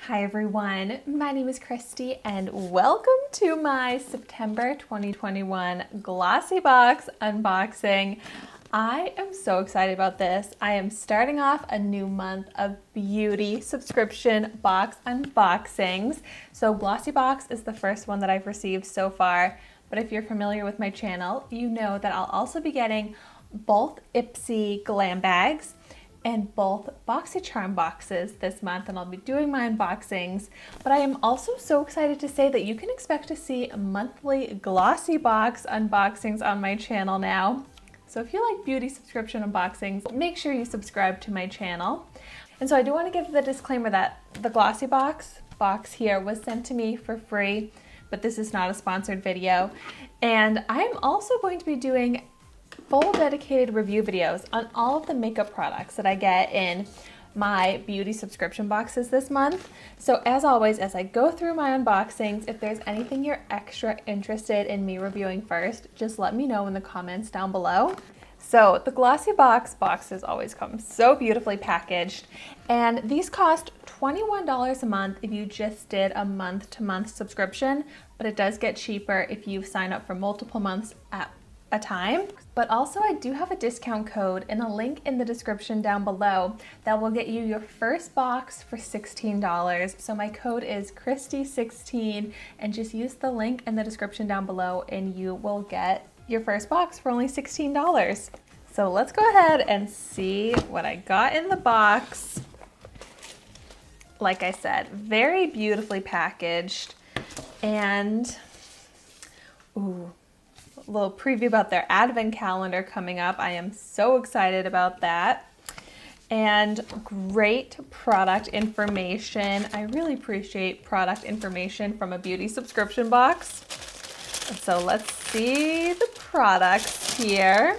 Hi everyone, my name is Christy and welcome to my September 2021 Glossybox unboxing. I am so excited about this. I am starting off a new month of beauty subscription box unboxings. So Glossybox is the first one that I've received so far, but if you're familiar with my channel, you know that I'll also be getting both Ipsy glam bags and both BoxyCharm boxes this month, and I'll be doing my unboxings. But I am also so excited to say that you can expect to see monthly Glossybox unboxings on my channel now. So if you like beauty subscription unboxings, make sure you subscribe to my channel. And so I do want to give the disclaimer that the Glossybox box here was sent to me for free, but this is not a sponsored video. And I'm also going to be doing full dedicated review videos on all of the makeup products that I get in my beauty subscription boxes this month. So as always, as I go through my unboxings, if there's anything you're extra interested in me reviewing first, just let me know in the comments down below. So the Glossybox boxes always come so beautifully packaged, and these cost $21 a month if you just did a month-to-month subscription, but it does get cheaper if you sign up for multiple months at a time. But also I do have a discount code and a link in the description down below that will get you your first box for $16. So my code is Christy16, and just use the link in the description down below and you will get your first box for only $16. So let's go ahead and see what I got in the box. Like I said, very beautifully packaged, and ooh, little preview about their advent calendar coming up. I am so excited about that. And great product information. I really appreciate product information from a beauty subscription box. And so let's see the products here.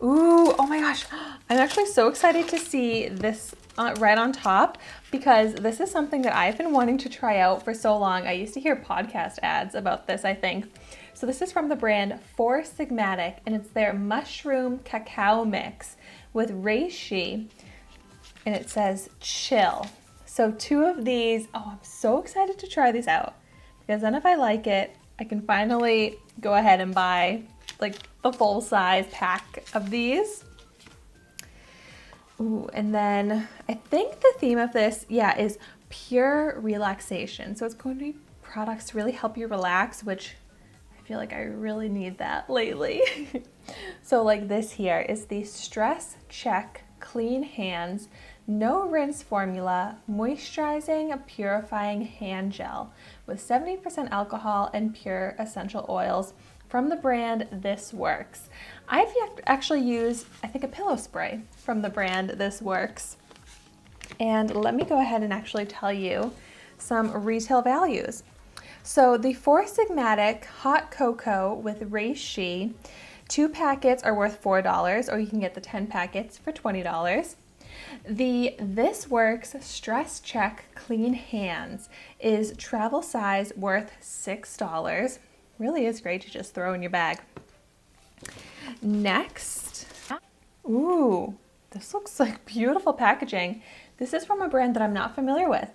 Ooh, oh my gosh. I'm actually so excited to see this right on top, because this is something that I've been wanting to try out for so long. I used to hear podcast ads about this, I think. So this is from the brand Four Sigmatic, and it's their mushroom cacao mix with reishi, and it says chill. So two of these, oh, I'm so excited to try these out, because then if I like it, I can finally go ahead and buy like the full size pack of these. Ooh, and then I think the theme of this, is pure relaxation. So it's going to be products to really help you relax, which I feel like I really need that lately. So like this here is the Stress Check Clean Hands No Rinse Formula Moisturizing Purifying Hand Gel with 70% alcohol and pure essential oils from the brand This Works. I've actually used, I think, a pillow spray from the brand This Works. And let me go ahead and actually tell you some retail values. So the Four Sigmatic Hot Cocoa with Reishi, 2 packets are worth $4, or you can get the 10 packets for $20. The This Works Stress Check Clean Hands is travel size, worth $6. Really is great to just throw in your bag. Next, ooh, this looks like beautiful packaging. This is from a brand that I'm not familiar with.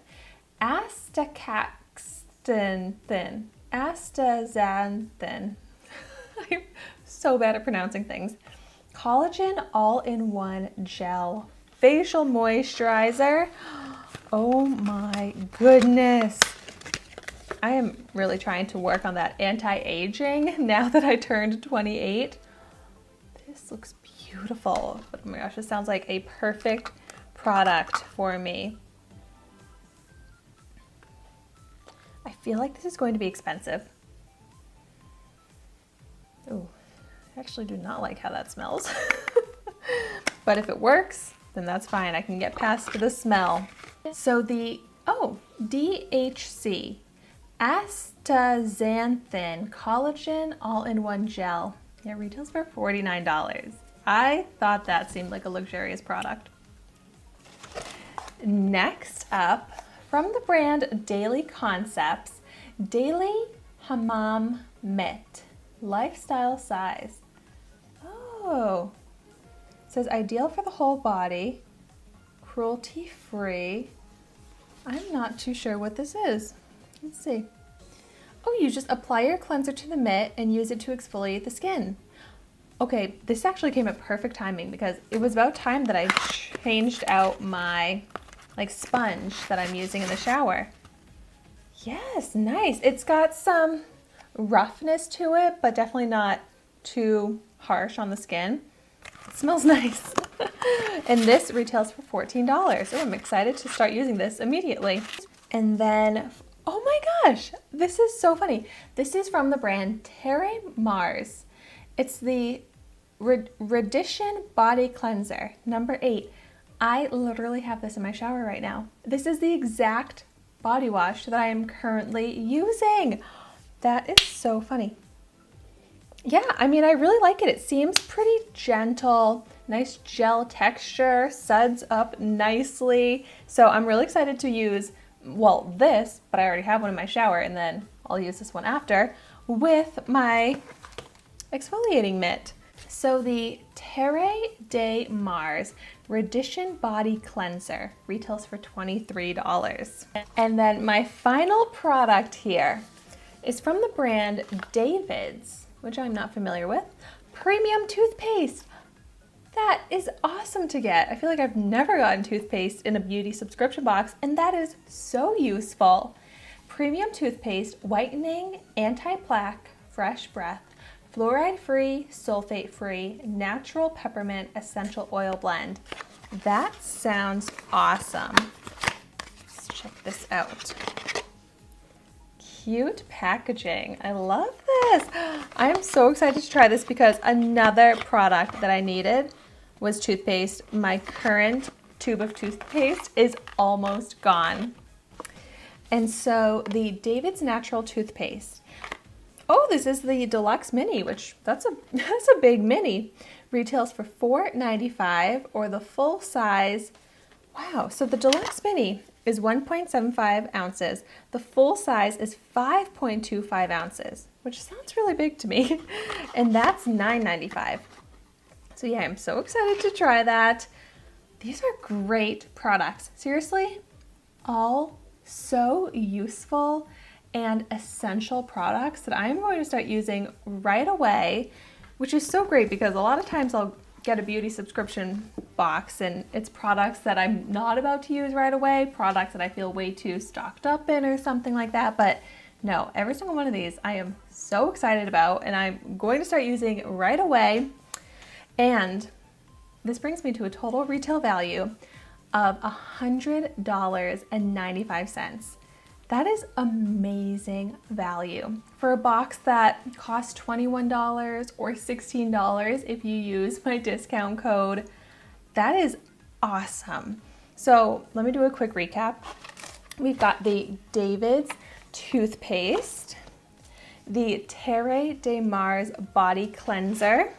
Astaxanthin. I'm so bad at pronouncing things. Collagen all-in-one gel facial moisturizer. Oh my goodness. I am really trying to work on that anti-aging now that I turned 28. This looks beautiful. Oh my gosh, this sounds like a perfect product for me. I feel like this is going to be expensive. Oh, I actually do not like how that smells. But if it works, then that's fine. I can get past the smell. So the, Dhc Astaxanthin Collagen all-in-one gel. Yeah, retails for $49. I thought that seemed like a luxurious product. Next up, from the brand Daily Concepts, Daily Hamam Mitt, lifestyle size. Oh, it says ideal for the whole body, cruelty-free, I'm not too sure what this is. Let's see. Oh, you just apply your cleanser to the mitt and use it to exfoliate the skin. Okay, this actually came at perfect timing because it was about time that I changed out my sponge that I'm using in the shower. Yes, nice. It's got some roughness to it, but definitely not too harsh on the skin. It smells nice. And this retails for $14. Oh, I'm excited to start using this immediately. And then, oh my gosh, this is so funny. This is from the brand Terre Mars. It's the Radition Body Cleanser, number 8. I literally have this in my shower right now. This is the exact body wash that I am currently using. That is so funny. Yeah, I mean, I really like it. It seems pretty gentle, nice gel texture, suds up nicely. So I'm really excited to use, well, this, but I already have one in my shower, and then I'll use this one after with my exfoliating mitt. So the Terre de Mars Radition Body Cleanser retails for $23. And then my final product here is from the brand David's, which I'm not familiar with, premium toothpaste. That is awesome to get. I feel like I've never gotten toothpaste in a beauty subscription box, and that is so useful. Premium toothpaste, whitening, anti-plaque, fresh breath, fluoride-free, sulfate-free, natural peppermint essential oil blend. That sounds awesome. Let's check this out. Cute packaging. I love this. I'm so excited to try this because another product that I needed was toothpaste. My current tube of toothpaste is almost gone. And so the David's Natural Toothpaste. Oh, this is the Deluxe Mini, which that's a big mini. Retails for $4.95 or the full size. Wow, so the Deluxe Mini is 1.75 ounces. The full size is 5.25 ounces, which sounds really big to me. And that's $9.95. So yeah, I'm so excited to try that. These are great products. Seriously, all so useful and essential products that I'm going to start using right away, which is so great because a lot of times I'll get a beauty subscription box and it's products that I'm not about to use right away, products that I feel way too stocked up in or something like that. But no, every single one of these I am so excited about and I'm going to start using right away. And this brings me to a total retail value of $100.95. That is amazing value for a box that costs $21 or $16 if you use my discount code. That is awesome. So let me do a quick recap. We've got the David's toothpaste, the Terre de Mars body cleanser,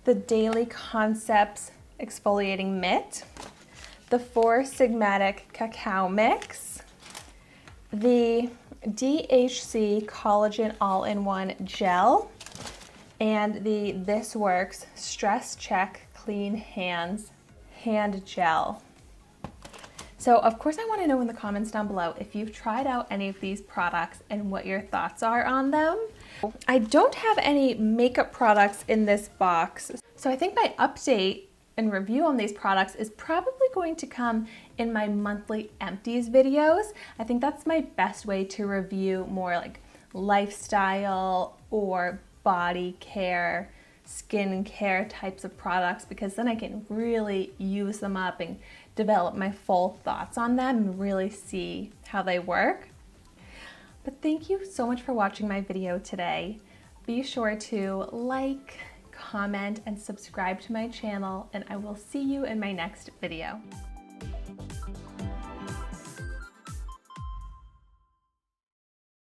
the Daily Concepts exfoliating mitt, the 4 Sigmatic cacao mix, the Dhc Collagen all-in-one gel, and the This Works Stress Check Clean Hands hand gel. So of course I want to know in the comments down below if you've tried out any of these products and what your thoughts are on them. I don't have any makeup products in this box, so I think my update and review on these products is probably going to come in my monthly empties videos. I think that's my best way to review more like lifestyle or body care, skin care types of products, because then I can really use them up and develop my full thoughts on them and really see how they work. But thank you so much for watching my video today. Be sure to like, comment, and subscribe to my channel, and I will see you in my next video.